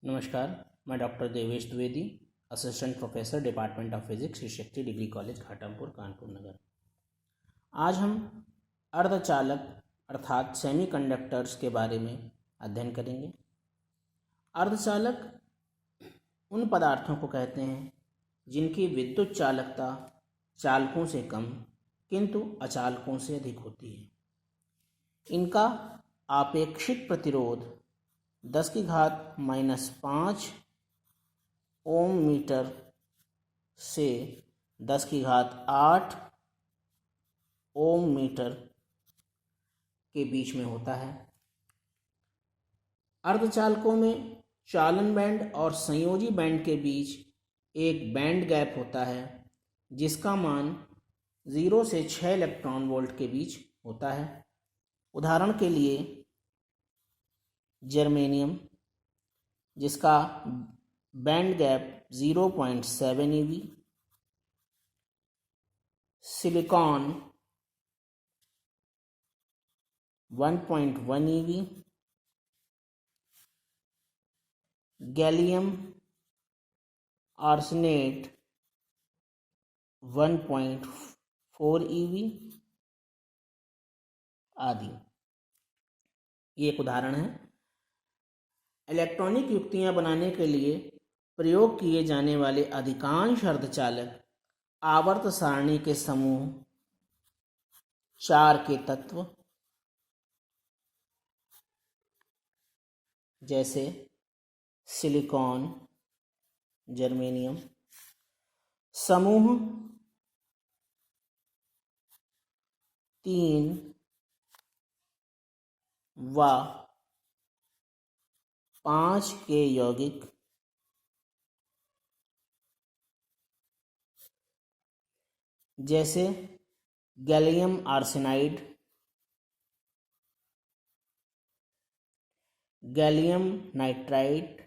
नमस्कार, मैं doctor Devesh Dwivedi, assistant professor department of physics, Shri Shakti degree college Ghatampur, Kanpur नगर। आज हम अर्धचालक अर्थात सेमीकंडक्टर्स के बारे में अध्ययन करेंगे। अर्धचालक उन पदार्थों को कहते हैं जिनकी विद्युत चालकता चालकों से कम किंतु अचालकों से अधिक होती है। इनका आपेक्षिक प्रतिरोध 10⁻⁻5 ओम मीटर से 10⁸ ओम मीटर के बीच में होता है। अर्धचालकों में चालन बैंड और संयोजी बैंड के बीच एक बैंड गैप होता है जिसका मान 0 से 6 इलेक्ट्रॉन वोल्ट के बीच होता है। उदाहरण के लिए जर्मेनियम, जिसका band gap 0.7 eV, silicon 1.1 eV, gallium arsenate 1.4 eV आदि। ये एक उदाहरण है। इलेक्ट्रॉनिक युक्तियां बनाने के लिए प्रयोग किए जाने वाले अधिकांश अर्धचालक आवर्त सारणी के समूह 4 के तत्व जैसे सिलिकॉन, जर्मेनियम, समूह 3 व 5 के यौगिक जैसे gallium arsenide, gallium nitride,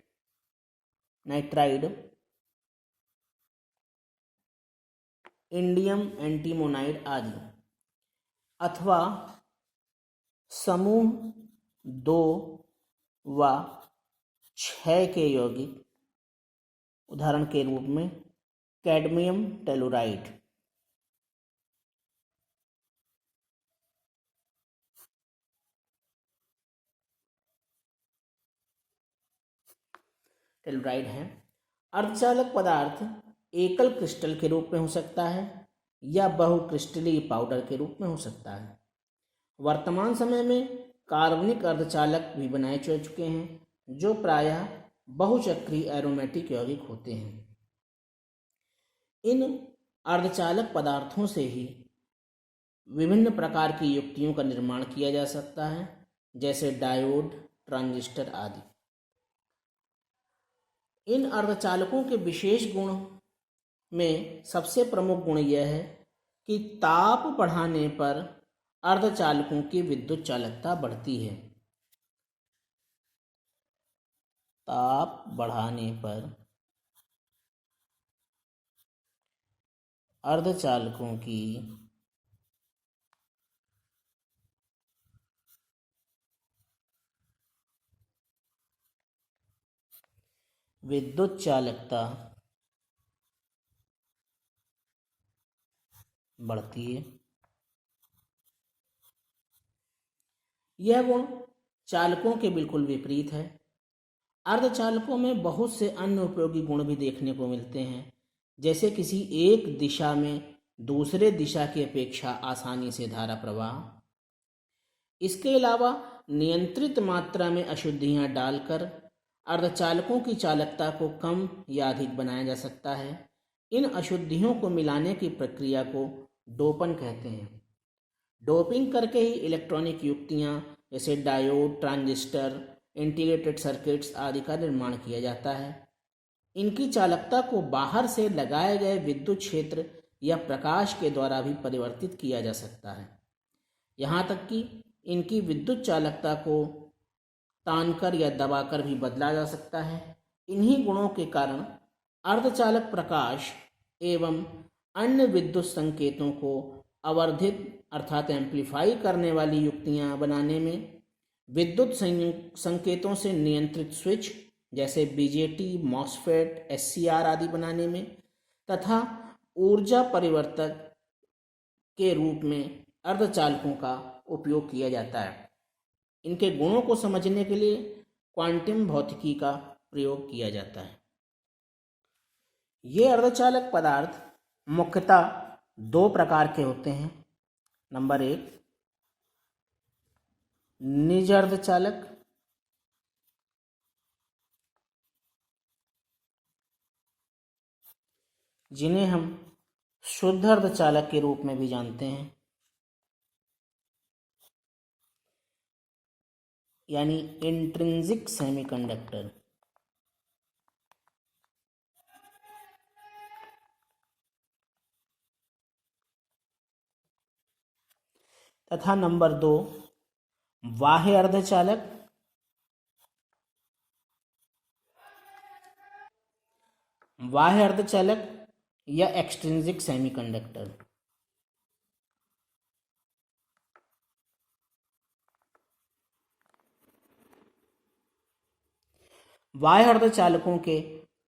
indium antimonide आदि, अथवा समूह 2 व 6 के यौगिक, उदाहरण के रूप में कैडमियम टेलुराइड। टेलुराइड है। अर्धचालक पदार्थ एकल क्रिस्टल के रूप में हो सकता है या बहुक्रिस्टलीय पाउडर के रूप में हो सकता है। वर्तमान समय में कार्बनिक अर्धचालक भी बनाए जा चुके हैं जो प्रायः बहुचक्रीय एरोमेटिक यौगिक होते हैं। इन अर्धचालक पदार्थों से ही विभिन्न प्रकार की युक्तियों का निर्माण किया जा सकता है, जैसे डायोड, ट्रांजिस्टर आदि। इन अर्धचालकों के विशेष गुण में सबसे प्रमुख गुण यह है कि ताप बढ़ाने पर अर्धचालकों की विद्युत चालकता बढ़ती है। ताप बढ़ाने पर अर्धचालकों की विद्युत चालकता बढ़ती है। यह गुण चालकों के बिल्कुल विपरीत है। अर्धचालकों में बहुत से अन्य उपयोगी गुण भी देखने को मिलते हैं, जैसे किसी एक दिशा में दूसरे दिशा की अपेक्षा आसानी से धारा प्रवाह। इसके अलावा नियंत्रित मात्रा में अशुद्धियां डालकर अर्धचालकों की चालकता को कम या अधिक बनाया जा सकता है। इन अशुद्धियों को मिलाने की प्रक्रिया को डोपन कहते हैं। डोपिंग करके ही इलेक्ट्रॉनिक युक्तियां जैसे डायोड, ट्रांजिस्टर, इंटीग्रेटेड सर्किट्स आदि का निर्माण किया जाता है। इनकी चालकता को बाहर से लगाए गए विद्युत क्षेत्र या प्रकाश के द्वारा भी परिवर्तित किया जा सकता है। यहाँ तक कि इनकी विद्युत चालकता को तानकर या दबाकर भी बदला जा सकता है। इन्हीं गुणों के कारण अर्धचालक प्रकाश एवं अन्य विद्युत संकेतों को आवर्धित अर्थात एम्पलीफाई करने वाली युक्तियां बनाने में विद्युत संकेतों से नियंत्रित स्विच जैसे बीजेटी, मॉसफेट, एससीआर आदि बनाने में, तथा ऊर्जा परिवर्तक के रूप में अर्धचालकों का उपयोग किया जाता है। इनके गुणों को समझने के लिए क्वांटम भौतिकी का प्रयोग किया जाता है। ये अर्धचालक पदार्थ मुख्यतः दो प्रकार के होते हैं। नंबर 1, निज अर्धचालक, जिन्हें हम शुद्ध अर्धचालक के रूप में भी जानते हैं, यानी इंट्रिंसिक सेमीकंडक्टर। तथा नंबर 2, बाह्य अर्धचालक, बाह्य अर्धचालक या एक्सट्रिंसिक सेमीकंडक्टर। बाह्य अर्धचालकों के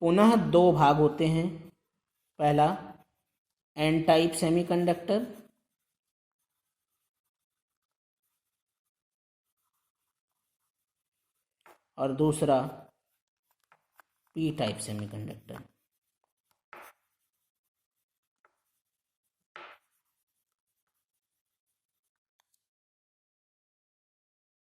पुनः दो भाग होते हैं। पहला एन टाइप सेमीकंडक्टर और दूसरा पी टाइप सेमीकंडक्टर।